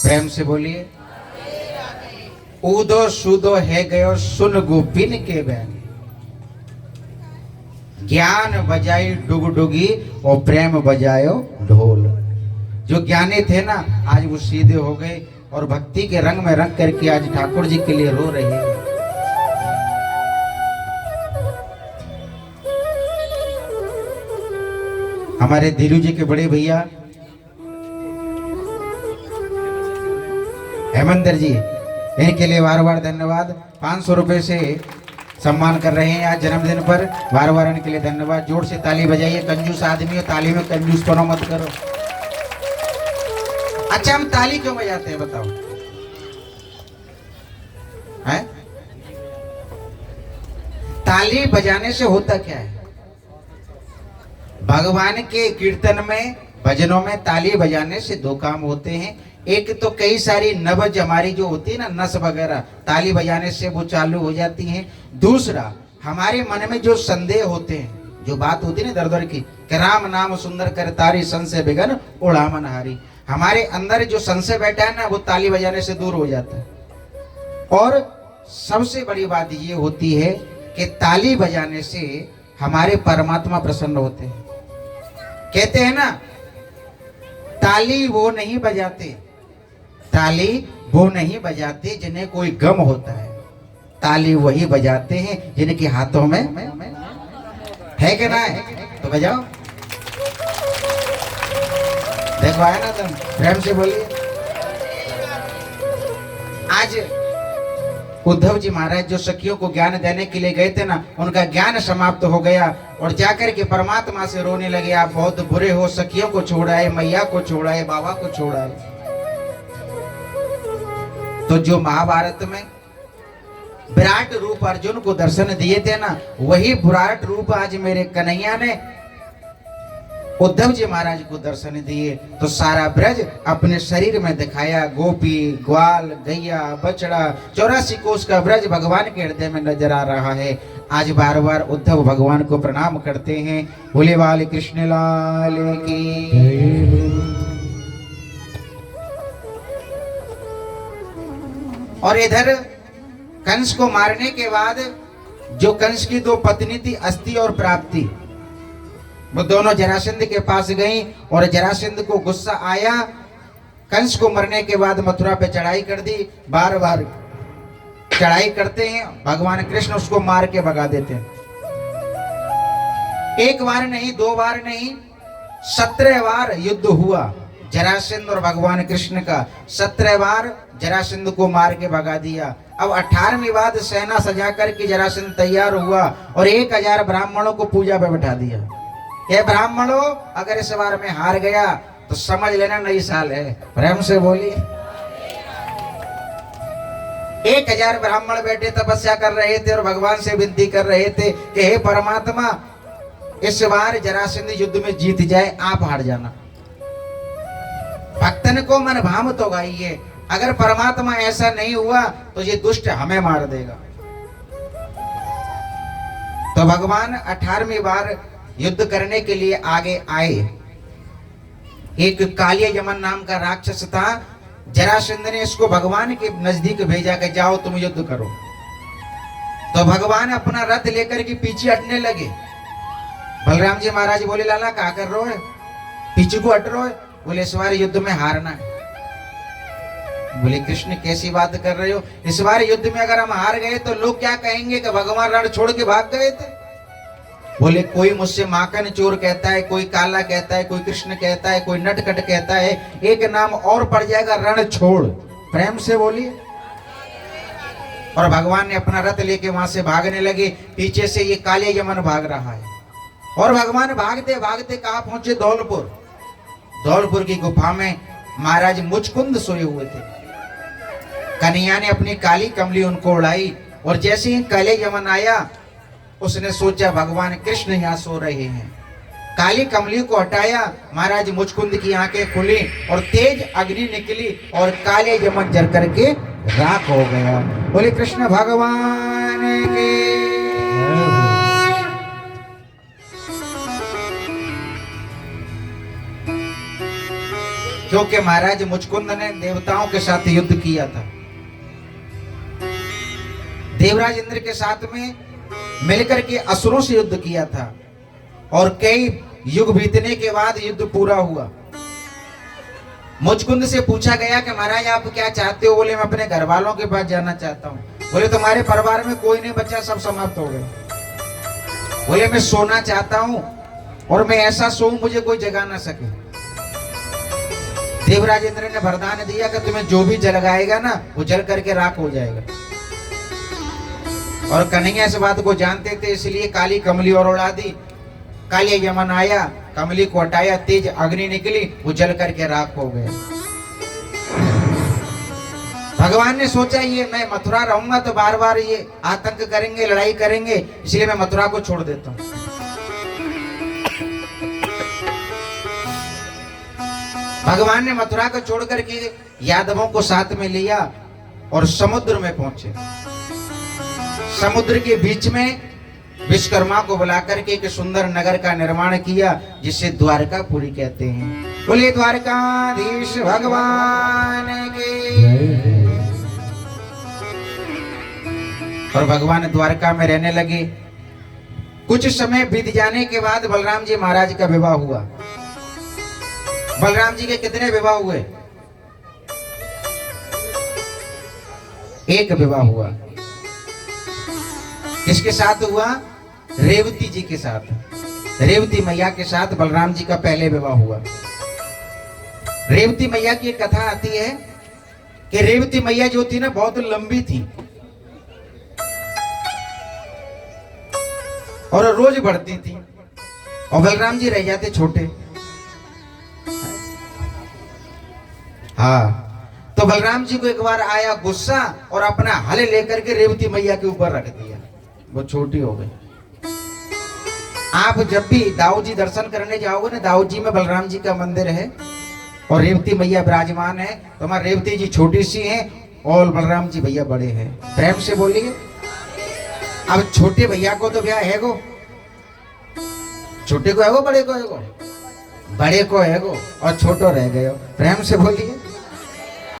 प्रेम से बोलिए। ऊदो सूदो है गयो सुन गोपिन के बैन, ज्ञान बजाई डुगडुगी और प्रेम बजायो ढोल। जो ज्ञानी थे ना आज वो सीधे हो गए और भक्ति के रंग में रंग करके आज ठाकुर जी के लिए रो रहे हैं। हमारे धीरू जी के बड़े भैया हेमंतर जी, इनके लिए बार बार धन्यवाद। 500 रुपए से सम्मान कर रहे हैं आज जन्मदिन पर, बार बार इनके लिए धन्यवाद। जोर से ताली बजाइए। कंजूस आदमी हो, ताली में कंजूस पनो मत करो। अच्छा, हम ताली क्यों बजाते हैं बताओ? है? ताली बजाने से होता क्या है? भगवान के कीर्तन में, भजनों में ताली बजाने से दो काम होते हैं। एक तो कई सारी नब्ज हमारी जो होती है ना, नस वगैरह, ताली बजाने से वो चालू हो जाती हैं। दूसरा, हमारे मन में जो संदेह होते हैं, जो बात होती है ना दर दर की, कि राम नाम सुंदर कर तारी संशय बिगन उड़ा मन हारी, हमारे अंदर जो संशय बैठा है ना, वो ताली बजाने से दूर हो जाता है। और सबसे बड़ी बात ये होती है कि ताली बजाने से हमारे परमात्मा प्रसन्न होते हैं। कहते हैं ना, ताली वो नहीं बजाते, ताली वो नहीं बजाते जिन्हें कोई गम होता है, ताली वही बजाते हैं जिनके हाथों में है कि ना है, तो बजाओ। देखो आया ना तुम, प्रेम से बोलिए। आज उद्धव जी महाराज जो सखियों को ज्ञान देने के लिए गए थे ना, उनका ज्ञान समाप्त हो गया और जाकर के परमात्मा से रोने लगे, आप बहुत बुरे हो, सखियों को छोड़ाए, मैया को छोड़ाए, बाबा को छोड़ाए। तो जो महाभारत में विराट रूप अर्जुन को दर्शन दिए थे ना, वही विराट रूप आज मेरे कन्हैया ने उद्धव जी महाराज को दर्शन दिए। तो सारा ब्रज अपने शरीर में दिखाया, गोपी, ग्वाल, गैया, बछड़ा, 84 कोस का ब्रज भगवान के हृदय में नजर आ रहा है। आज बार बार उद्धव भगवान को प्रणाम करते हैं। बोले वाले कृष्ण लाल की। और इधर कंस को मारने के बाद जो कंस की दो पत्नी थी, अस्ति और प्राप्ति, वो दोनों जरासंध के पास गई और जरासंध को गुस्सा आया। कंस को मरने के बाद मथुरा पे चढ़ाई कर दी। बार बार चढ़ाई करते हैं, भगवान कृष्ण उसको मार के भगा देते हैं। एक बार नहीं, दो बार नहीं, 17 बार युद्ध हुआ जरासंध और भगवान कृष्ण का। 17 बार जरासंध को मार के भगा दिया। अब 18वीं बार सेना सजा करके जरासंध तैयार हुआ और 1000 ब्राह्मणों को पूजा पे बैठा दिया। ये ब्राह्मणों, अगर इस बार में हार गया तो समझ लेना नई साल है। प्रेम से बोलिए। 1000 ब्राह्मण बैठे तपस्या कर रहे थे और भगवान से विनती कर रहे थे कि हे परमात्मा, इस बार जरासंध युद्ध में जीत जाए, आप हार जाना। भक्तन को मन भाम तो गाइए, अगर परमात्मा ऐसा नहीं हुआ तो ये दुष्ट हमें मार देगा। तो भगवान 18वीं बार युद्ध करने के लिए आगे आए। एक कालिया यमन नाम का राक्षस था। जरासंध ने इसको भगवान के नजदीक भेजा कि जाओ तुम युद्ध करो। तो भगवान अपना रथ लेकर के पीछे हटने लगे। बलराम जी महाराज बोले, लाला क्या कर रहे हो, पीछे को हट रहे हो? बोले, इस बार युद्ध में हारना है। बोले, कृष्ण कैसी बात कर रहे हो, इस बार युद्ध में अगर हम हार गए तो लोग क्या कहेंगे कि भगवान रण छोड़ के भाग गए थे। बोले, कोई मुझसे माखन चोर कहता है, कोई काला कहता है, कोई कृष्ण कहता है, कोई नटखट कहता है, एक नाम और पड़ जाएगा, रण छोड़। प्रेम से बोलिए। और भगवान ने अपना रथ लेके वहां से भागने लगे। पीछे से ये काले यमन भाग रहा है और भगवान भागते भागते कहां पहुंचे? धौलपुर। धौलपुर की गुफा में महाराज मुचकुंद सोए हुए थे। कन्हैया ने अपनी काली कमली उनको उड़ाई और जैसे ही काले यमन आया, उसने सोचा भगवान कृष्ण यहाँ सो रहे हैं। काली कमली को हटाया, महाराज मुचकुंद की आंखें खुली और तेज अग्नि निकली और काले यमन जल करके राख हो गया। बोले कृष्ण भगवान के। क्योंकि महाराज मुचकुंद ने देवताओं के साथ युद्ध किया था, देवराज इंद्र के साथ में मिलकर के असुरों से युद्ध किया था, और कई युग बीतने के बाद युद्ध पूरा हुआ। मुचकुंद से पूछा गया कि महाराज आप क्या चाहते हो? बोले मैं अपने घर वालों के पास जाना चाहता हूँ। बोले तुम्हारे परिवार में कोई नहीं बचा, सब समाप्त हो गए। बोले मैं सोना चाहता हूँ और मैं ऐसा सोऊं मुझे कोई जगा ना सके। देवराज इंद्र ने वरदान दिया कि तुम्हें जो भी जगाएगा ना वो जल करके राख हो जाएगा। और कन्हैया इस बात को जानते थे, इसलिए काली कमली और उड़ा दी। काली यमन आया, कमली को हटाया, तेज अग्नि निकली, वो जल करके राख हो गया। भगवान ने सोचा ये मैं मथुरा रहूंगा तो बार बार ये आतंक करेंगे, लड़ाई करेंगे, इसलिए मैं मथुरा को छोड़ देता हूं। भगवान ने मथुरा को छोड़ करके यादवों को साथ में लिया और समुद्र में पहुंचे। समुद्र के बीच में विश्वकर्मा को बुलाकर के एक सुंदर नगर का निर्माण किया, जिसे द्वारकापुरी कहते हैं। बोले द्वारकाधीश भगवान के। और भगवान द्वारका में रहने लगे। कुछ समय बीत जाने के बाद बलराम जी महाराज का विवाह हुआ। बलराम जी के कितने विवाह हुए? एक विवाह हुआ। किसके साथ हुआ? रेवती जी के साथ। रेवती मैया के साथ बलराम जी का पहले विवाह हुआ। रेवती मैया की एक कथा आती है कि रेवती मैया जो थी ना बहुत लंबी थी और रोज बढ़ती थी, और बलराम जी रह जाते छोटे। हाँ, तो बलराम जी को एक बार आया गुस्सा और अपना हल लेकर के रेवती मैया के ऊपर रख दिया, वो छोटी हो गई। आप जब भी दाऊद जी दर्शन करने जाओगे ना, दाऊद जी में बलराम जी का मंदिर है और रेवती मैया विराजमान है। तो हमारे रेवती जी छोटी सी हैं और बलराम जी भैया बड़े हैं। प्रेम से बोलिए। अब छोटे भैया को तो ब्याह है गो, छोटे को है गो, बड़े को है गो, बड़े को है गो, और छोटो रह गए। प्रेम से बोलिए।